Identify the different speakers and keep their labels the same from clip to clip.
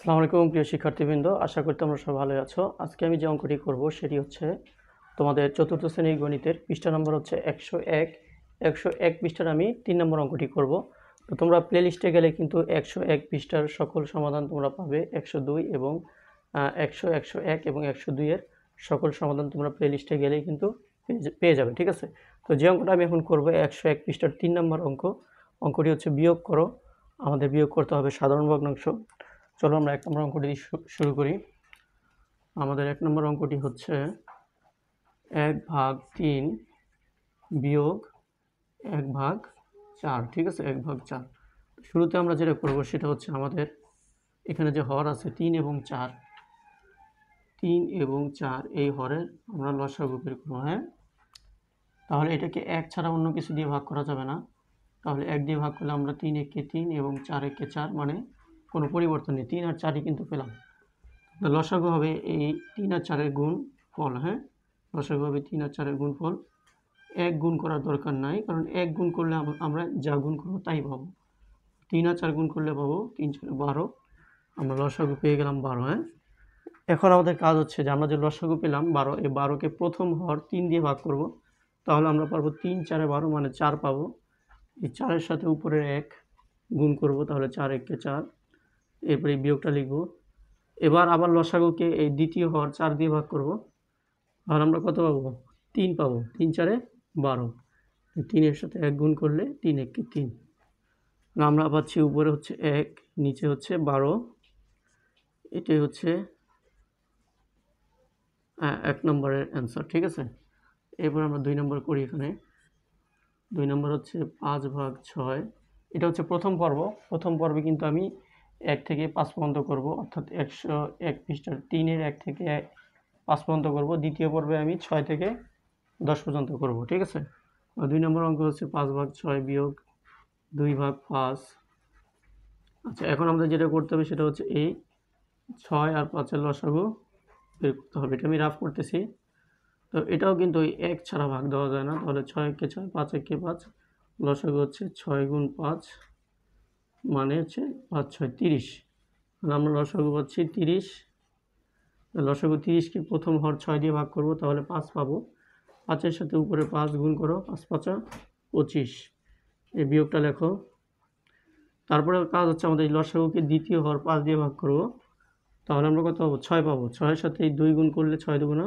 Speaker 1: আসসালামু আলাইকুম প্রিয় শিক্ষার্থীবৃন্দ, আশা করি তোমরা সবাই ভালো আছো। আজকে আমি যে অঙ্কটি করব সেটি হচ্ছে তোমাদের চতুর্থ শ্রেণীর গণিতের পৃষ্ঠা নম্বর হচ্ছে 101 পৃষ্ঠার আমি 3 নম্বর অঙ্কটি করব। তো তোমরা প্লেলিস্টে গেলে কিন্তু 101 পৃষ্ঠার সকল সমাধান তোমরা পাবে। 102 এবং 101 এবং 102 এর সকল সমাধান তোমরা প্লেলিস্টে গেলেই কিন্তু পেয়ে যাবে, ঠিক আছে? তো যে অঙ্কটা আমি এখন করব 101 পৃষ্ঠার 3 নম্বর অঙ্কটি হচ্ছে বিয়োগ করো। আমাদের বিয়োগ করতে হবে সাধারণ ভগ্নাংশ। চলো আমরা 1 নম্বর অঙ্কটি শুরু করি। আমাদের 1 নম্বর অঙ্কটি হচ্ছে 1/3 বিয়োগ 1/4, ঠিক আছে? 1/4। শুরুতে আমরা যেটা করব সেটা হচ্ছে আমাদের এখানে যে হর আছে 3 এবং 4, 3 এবং 4 এই হরের আমরা লসাগু বের করব। হ্যাঁ, তাহলে এটাকে 1 ছাড়া অন্য কিছু দিয়ে ভাগ করা যাবে না। তাহলে 1 দিয়ে ভাগ করলে আমরা 3 একে 3 এবং 4 একে 4, মানে কোনো পরিবর্তন নেই, 3 আর 4ই কিন্তু পেলাম। লসাগু হবে এই 3 আর 4 এর গুণ ফল। হ্যাঁ, লসাগু হবে 3 আর 4 এর গুণ ফল। 1 গুণ করার দরকার নাই, কারণ 1 গুণ করলে আমরা যা গুণ করবো তাই পাবো। 3 আর 4 গুণ করলে পাবো 3 4 12, আমরা লসাগু পেয়ে গেলাম 12। হ্যাঁ, এখন আমাদের কাজ হচ্ছে যে আমরা যে লসাগু পেলাম 12, এই 12কে প্রথম হর 3 দিয়ে ভাগ করব। তাহলে আমরা পাবো 3 4 12, মানে 4 পাবো। এই 4-এর সাথে উপরের 1 গুণ করব, তাহলে 4 একে 4। এরপরে এই বিয়োগটা লিখব। এবার আবার লসাগুকে এই দ্বিতীয় হর 4 দিয়ে ভাগ করব। আর আমরা কত পাবো? 3 পাবো। 3 4 12, 3-এর সাথে 1 গুণ করলে 3 একে 3। আমরা পাচ্ছি উপরে হচ্ছে 1, নিচে হচ্ছে 12। এটাই হচ্ছে 1 নম্বরের অ্যান্সার, ঠিক আছে? এরপর আমরা 2 নম্বর করি। এখানে 2 নম্বর হচ্ছে 5/6। এটা হচ্ছে প্রথম পর্ব। প্রথম পর্বে কিন্তু আমি 1 থেকে 5 পর্যন্ত করব, অর্থাৎ 101 পৃষ্ঠার 3-এর 1 থেকে 5 পর্যন্ত করব। দ্বিতীয় পর্বে আমি 6 থেকে 10 পর্যন্ত করব, ঠিক আছে? 2 নম্বর অঙ্ক হচ্ছে 5/6 বিয়োগ 2/5। আচ্ছা, এখন আমাদের যেটা করতে হবে সেটা হচ্ছে এই 6 আর 5-এর লসাগু বের করতে হবে। এটা আমি রাফ করতেছি। তো এটাও কিন্তু ওই 1 ছাড়া ভাগ দেওয়া যায় না। তাহলে 6 একে 6, 5 একে 5, লসাগু হচ্ছে 6 গুণ 5, মানে হচ্ছে 5 6 30। তাহলে আমরা লসাগু পাচ্ছি 30। লসাগু 30কে প্রথম হর 6 দিয়ে ভাগ করব, তাহলে 5 পাবো। 5-এর সাথে উপরে 5 গুণ করো, 5 5 25। এই বিয়োগটা লেখো। তারপরে কাজ হচ্ছে আমাদের এই লসাগুকে দ্বিতীয় হর 5 দিয়ে ভাগ করব। তাহলে আমরা কত পাবো? 6 পাবো। 6-এর সাথে এই 2 গুণ করলে 6 2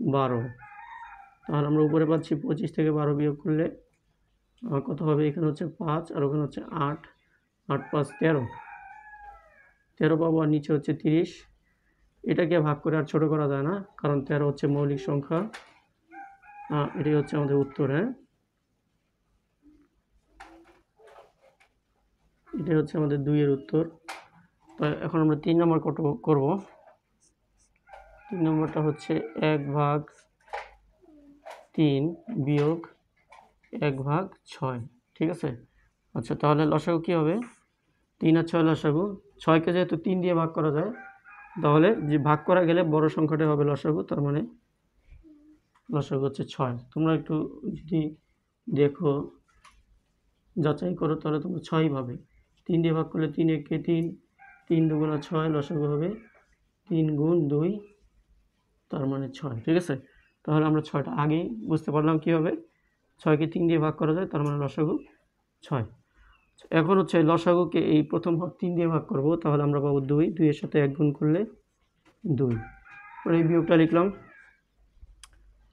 Speaker 1: 12। তাহলে আমরা উপরে পাচ্ছি 25 থেকে 12 বিয়োগ করলে কত হবে? এখানে হচ্ছে 5 আর ওখানে হচ্ছে 8, 8 5 13, 13 পাবো। আর নিচে হচ্ছে 30। এটাকে ভাগ করে আর ছোট করা যায় না, কারণ 13 হচ্ছে মৌলিক সংখ্যা। এটাই হচ্ছে আমাদের উত্তর। হ্যাঁ, এটাই হচ্ছে আমাদের 2-এর উত্তর। তো এখন আমরা 3 নম্বর করব। 3 নম্বরটা হচ্ছে 1/3 বিয়োগ 1/6, ঠিক আছে? আচ্ছা, তাহলে লসাগু কী হবে? 3 আর 6 লসাগু। 6কে যেহেতু 3 দিয়ে ভাগ করা যায়, তাহলে যে ভাগ করা গেলে বড় সংখ্যাটাই হবে লসাগু, তার মানে লসাগু হচ্ছে 6। তোমরা একটু যদি দেখো, যাচাই করো, তাহলে তোমরা 6ই পাবে। 3 দিয়ে ভাগ করলে 3 একে 3, 3 2 6, লসাগু হবে 3 গুণ 2, তার মানে 6, ঠিক আছে? তাহলে আমরা 6টা আগেই বুঝতে পারলাম কীভাবে 6কে 3 দিয়ে ভাগ করা যায়, তার মানে লসাগু 6। এখন হচ্ছে লসাগুকে এই প্রথম হর 3 দিয়ে ভাগ করব, তাহলে আমরা পাবো 2, 2-এর সাথে 1 গুণ করলে 2। পরে এই বিয়োগটা লিখলাম।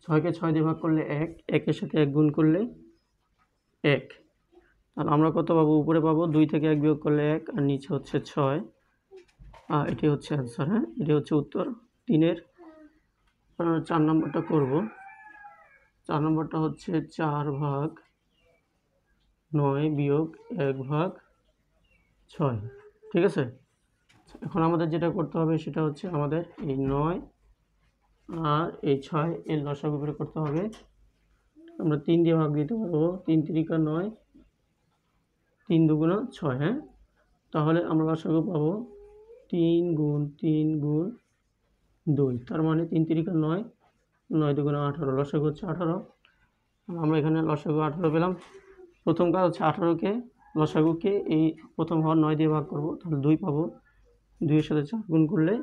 Speaker 1: 6কে 6 দিয়ে ভাগ করলে 1, 1-এর সাথে 1 গুণ করলে 1। তাহলে আমরা কত পাবো? উপরে পাবো 2 থেকে 1 বিয়োগ করলে 1, আর নিচে হচ্ছে 6। এটি হচ্ছে অ্যান্সার। হ্যাঁ, এটি হচ্ছে উত্তর 3-এর। 4 নম্বরটা করব। 4 নম্বরটা হচ্ছে 4/9 বিয়োগ 1/6, ঠিক আছে? এখন আমাদের যেটা করতে হবে সেটা হচ্ছে আমাদের এই 9 আর এই 6 এর লসাগু বের করতে হবে। আমরা 3 দিয়ে ভাগ দিতে পারবো। 3 3 9, 3 2 6। হ্যাঁ, তাহলে আমরা লসাগু পাবো 3 গুণ 3 গুণ 2, তার মানে 3 3 9, 9 2 18, লসাগু হচ্ছে 18। আমরা এখানে লসাগু 18 পেলাম। প্রথম কাজ হচ্ছে 18কে লসাগুকে এই প্রথম হর 9 দিয়ে ভাগ করব, তাহলে 2 পাবো। 2 এর সাথে 4 গুণ করলে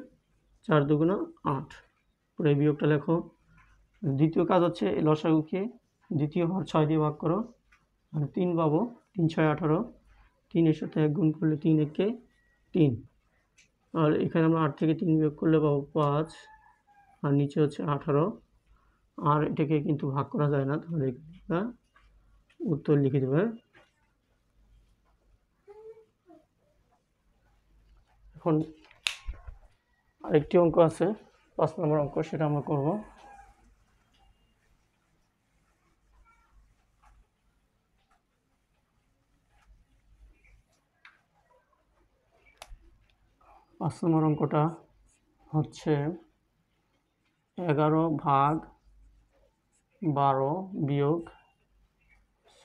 Speaker 1: 4 দুগুণা 8। পরে এই বিয়োগটা লেখো। দ্বিতীয় কাজ হচ্ছে এই লসাগুকে দ্বিতীয় হর 6 দিয়ে ভাগ করো, মানে 3 পাবো। 3 6 18, 3 এর সাথে 1 গুণ করলে 3 একে 3, আর এখানে আমরা 8 থেকে 3 বিয়োগ করলে পাবো 5, আর নিচে হচ্ছে 18। আর এটাকে কিন্তু ভাগ করা যায় না, তাহলে এটা উত্তর লিখে দেবে। এখন আরেকটি অঙ্ক আছে 5 নম্বর অঙ্ক, সেটা আমরা করব। পাঁচ নম্বর অঙ্কটা হচ্ছে 11 ভাগ 12 বিয়োগ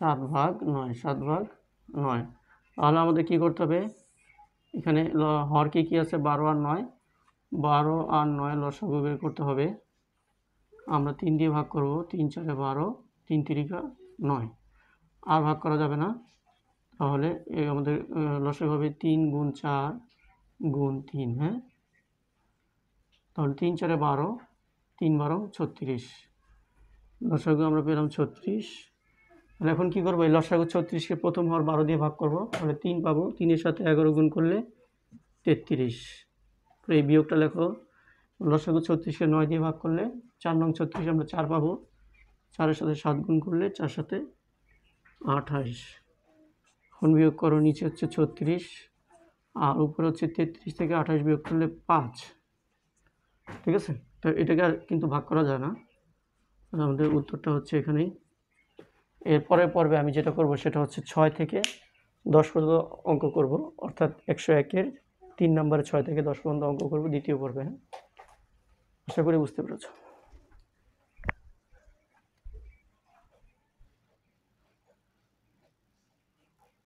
Speaker 1: 7 ভাগ 9, 7 ভাগ 9। তাহলে আমাদের কি করতে হবে, এখানে হর কি আছে 12 আর 9, 12 আর 9 লসাগু বের করতে হবে। আমরা 3 দিয়ে ভাগ করব, 3 4 12, 3 3 9, আর ভাগ করা যাবে না। তাহলে আমাদের লসাগু হবে 3 গুণ 4 গুণ 3, হ্যাঁ। তাহলে 3 4 12, 3 12 36, লসাগু আমরা পেলাম 36। তাহলে এখন কী করবো, এই লসাগু 36কে প্রথম হর 12 দিয়ে ভাগ করব, তাহলে 3 পাবো। 3 এর সাথে 11 গুণ করলে 33। এই বিয়োগটা লেখো। লসাগু 36কে 9 দিয়ে ভাগ করলে 4 নং 36 আমরা 4 পাবো। 4 এর সাথে 7 গুণ করলে 4 সাথে 28। এখন বিয়োগ করো, নিচে হচ্ছে 36 আর উপরে হচ্ছে 33 থেকে 28 বিয়োগ করলে 5। ঠিক আছে, তো এটাকে আর কিন্তু ভাগ করা যায় না, আমাদের উত্তরটা হচ্ছে এখানেই। এর পরের পর্বে আমি যেটা করব সেটা হচ্ছে 6 থেকে 10 পর্যন্ত অঙ্ক করব, অর্থাৎ 101-এর 3 নম্বরে 6 থেকে 10 পর্যন্ত অঙ্ক করব দ্বিতীয় পর্বে। হ্যাঁ, আশা করি বুঝতে পেরেছো।